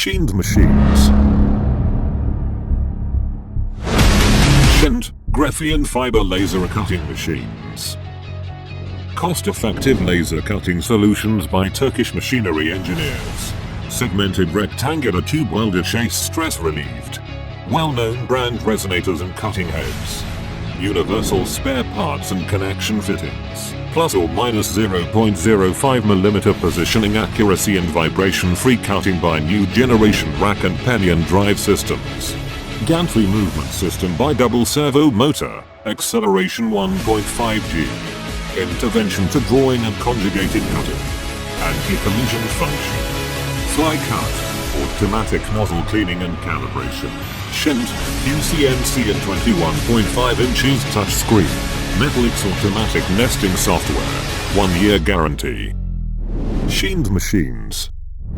Schind Machines. Schind, Griffyn fiber laser cutting machines. Cost-effective laser cutting solutions by Turkish machinery engineers. Segmented rectangular tube welded chase stress relieved. Well-known brand resonators and cutting heads. Universal spare parts and connection fittings. Plus or minus 0.05mm positioning accuracy and vibration-free cutting by new generation rack and pinion drive systems. Gantry movement system by double servo motor. Acceleration 1.5G. Intervention to drawing and conjugated cutting. Anti-collision function. Fly cut. Automatic nozzle cleaning and calibration. Schind, QCNC and 21.5 inches touchscreen. Metalix automatic nesting software. 1-year guarantee. Schind Machines.